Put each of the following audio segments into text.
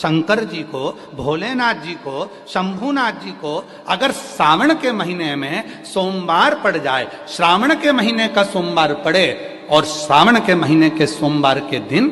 शंकर जी को, भोलेनाथ जी को, शंभूनाथ जी को अगर सावन के महीने में सोमवार पड़ जाए, श्रावण के महीने का सोमवार पड़े और सावन के महीने के सोमवार के दिन,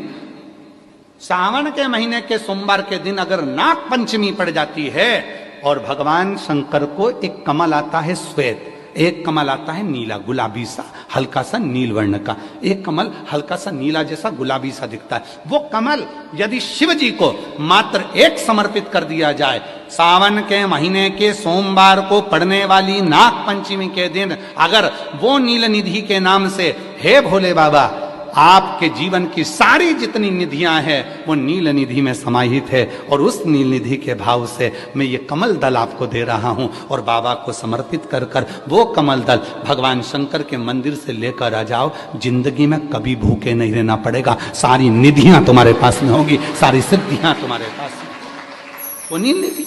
सावन के महीने के सोमवार के दिन अगर नाग पंचमी पड़ जाती है और भगवान शंकर को एक कमल आता है श्वेत, एक कमल आता है नीला, गुलाबी सा, हल्का सा नील वर्ण का, एक कमल हल्का सा नीला जैसा गुलाबी सा दिखता है। वो कमल यदि शिव जी को मात्र एक समर्पित कर दिया जाए, सावन के महीने के सोमवार को पड़ने वाली नाग पंचमी के दिन अगर वो नील निधि के नाम से, हे भोले बाबा आपके जीवन की सारी जितनी निधियां हैं वो नील निधि में समाहित है, और उस नील निधि के भाव से मैं ये कमल दल आपको दे रहा हूं और बाबा को समर्पित कर कर वो कमल दल भगवान शंकर के मंदिर से लेकर आ जाओ, जिंदगी में कभी भूखे नहीं रहना पड़ेगा, सारी निधियां तुम्हारे पास में होगी, सारी सिद्धियां तुम्हारे पास में। वो नील निधि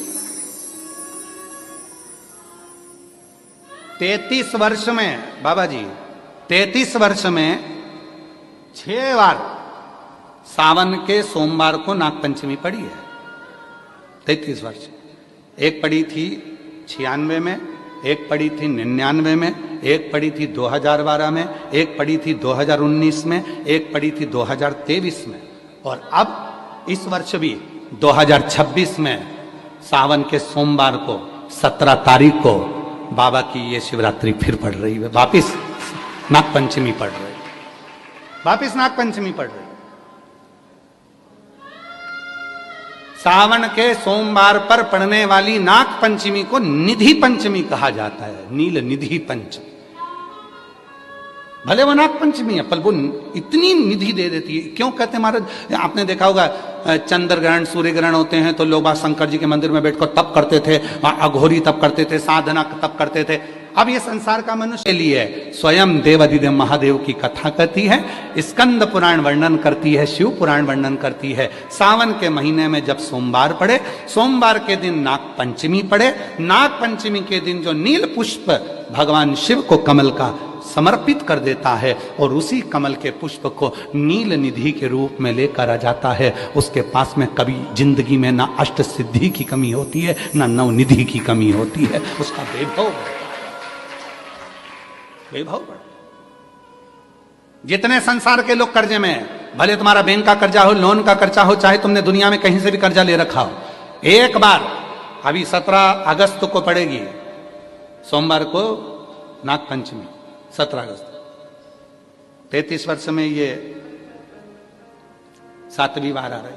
33 वर्ष में बाबा जी, 33 वर्ष में 6 बार सावन के सोमवार को नागपंचमी पड़ी है। 33 वर्ष, एक पड़ी थी 96 में, एक पड़ी थी 99 में, एक पड़ी थी 2012 में, एक पड़ी थी 2019 में, एक पड़ी थी 2023 में, और अब इस वर्ष भी 2026 में सावन के सोमवार को 17 तारीख को बाबा की ये शिवरात्रि फिर पड़ रही है, वापिस नागपंचमी पड़ रही है, वापिस नागपंचमी पड़ रही। सावन के सोमवार पर पड़ने वाली नाग पंचमी को निधि पंचमी कहा जाता है, नील निधि पंचमी। भले वो नाग पंचमी है पर वो इतनी निधि दे देती है। क्यों कहते हैं महाराज, आपने देखा होगा चंद्र ग्रहण सूर्य ग्रहण होते हैं तो लोग शंकर जी के मंदिर में बैठकर तप करते थे, अघोरी तप करते थे, साधना तप करते थे। अब ये संसार का मनुष्य लिए स्वयं देवाधिदेव महादेव की कथा कहती है, स्कंद पुराण वर्णन करती है, शिव पुराण वर्णन करती है। सावन के महीने में जब सोमवार पड़े, सोमवार के दिन नाग पंचमी पड़े, नाग पंचमी के दिन जो नील पुष्प भगवान शिव को कमल का समर्पित कर देता है और उसी कमल के पुष्प को नील निधि के रूप में लेकर आ जाता है, उसके पास में कभी जिंदगी में ना अष्ट सिद्धि की कमी होती है ना नव निधि की कमी होती है। उसका वैभव बढ़। जितने संसार के लोग कर्जे में, भले तुम्हारा बैंक का कर्जा हो, लोन का कर्जा हो, चाहे तुमने दुनिया में कहीं से भी कर्जा ले रखा हो, एक बार अभी 17 अगस्त को पड़ेगी, सोमवार को नाग पंचमी 17 अगस्त, 33 वर्ष में ये 7वीं बार आ रही,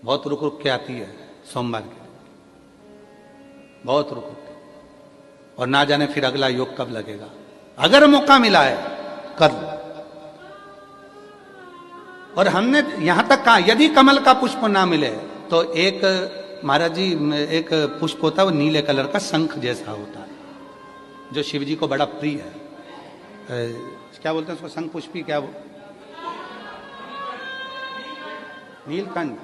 बहुत रुक रुक के आती है सोमवार के, बहुत रुक रुक के, और ना जाने फिर अगला योग कब लगेगा। अगर मौका मिला है कर लो। और हमने यहां तक कहा यदि कमल का पुष्प ना मिले तो एक महाराज जी एक पुष्प होता है, वो नीले कलर का शंख जैसा होता है जो शिव जी को बड़ा प्रिय है। क्या बोलते हैं उसको, शंख पुष्पी, क्या वो नीलकंठ,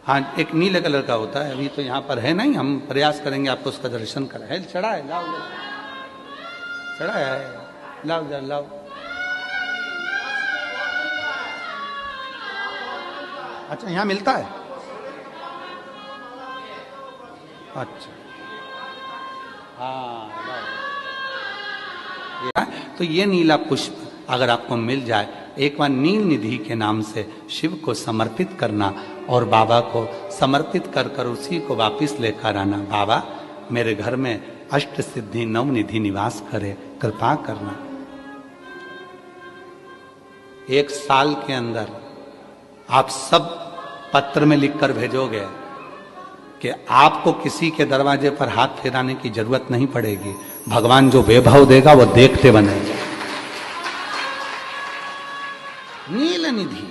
हाँ एक नीले कलर का होता है। अभी तो यहाँ पर है नहीं, हम प्रयास करेंगे आपको उसका दर्शन कराएं। चढ़ा है, लाओ चढ़ा है, लाओ जरा लाओ। अच्छा यहाँ मिलता है, अच्छा हाँ। तो ये नीला पुष्प अगर आपको मिल जाए, एक बार नील निधि के नाम से शिव को समर्पित करना और बाबा को समर्पित कर कर उसी को वापस लेकर आना। बाबा मेरे घर में अष्ट सिद्धि नव निधि निवास करे, कृपा करना। 1 साल के अंदर आप सब पत्र में लिखकर भेजोगे कि आपको किसी के दरवाजे पर हाथ फेराने की जरूरत नहीं पड़ेगी, भगवान जो वैभव देगा वो देखते बनेगा। नील निधि,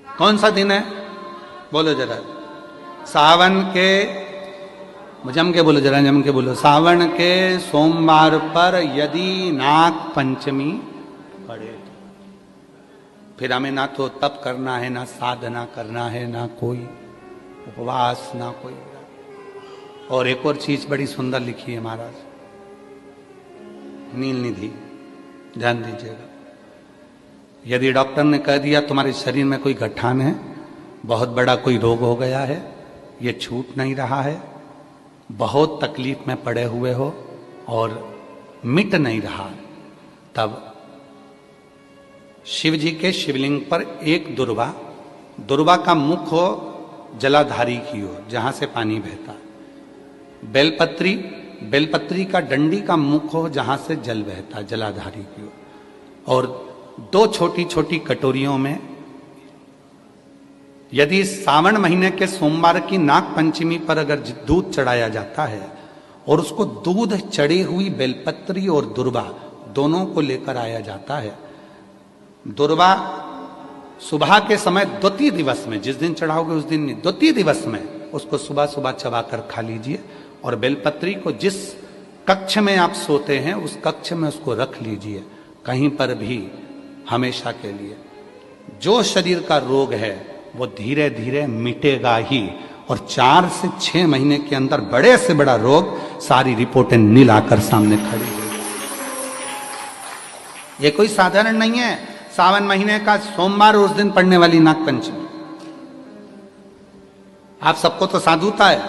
कौन सा दिन है बोलो जरा, सावन के, जम के बोलो जरा, जम के बोलो। सावन के सोमवार पर यदि नाग पंचमी पड़े, फिर हमें ना तो तप करना है, ना साधना करना है, ना कोई उपवास, ना कोई। और एक और चीज बड़ी सुंदर लिखी है महाराज, नील निधि, ध्यान दीजिएगा। यदि डॉक्टर ने कह दिया तुम्हारे शरीर में कोई गठान है, बहुत बड़ा कोई रोग हो गया है, ये छूट नहीं रहा है, बहुत तकलीफ में पड़े हुए हो और मिट नहीं रहा, तब शिव जी के शिवलिंग पर एक दुर्वा का मुख हो जलाधारी की ओर जहां से पानी बहता है, बेलपत्री का डंडी का मुख हो जहां से जल बहता है जलाधारी की ओर, और 2 छोटी छोटी कटोरियों में यदि सावन महीने के सोमवार की नाग पंचमी पर अगर दूध चढ़ाया जाता है और उसको दूध चढ़ी हुई बेलपत्री और दुर्वा दोनों को लेकर आया जाता है, दुर्वा सुबह के समय द्वितीय दिवस में, जिस दिन चढ़ाओगे उस दिन नहीं, द्वितीय दिवस में उसको सुबह सुबह चबाकर खा लीजिए, और बेलपत्री को जिस कक्ष में आप सोते हैं उस कक्ष में उसको रख लीजिए, कहीं पर भी हमेशा के लिए। जो शरीर का रोग है वो धीरे धीरे मिटेगा ही, और 4 से 6 महीने के अंदर बड़े से बड़ा रोग सारी रिपोर्टें नील आकर सामने खड़ी है। ये कोई साधारण नहीं है सावन महीने का सोमवार उस दिन पड़ने वाली नाग पंचमी। आप सबको तो साधुता है,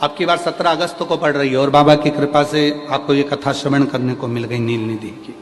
अब की बार 17 अगस्त को पड़ रही है और बाबा की कृपा से आपको ये कथा श्रवण करने को मिल गई नील निधि की।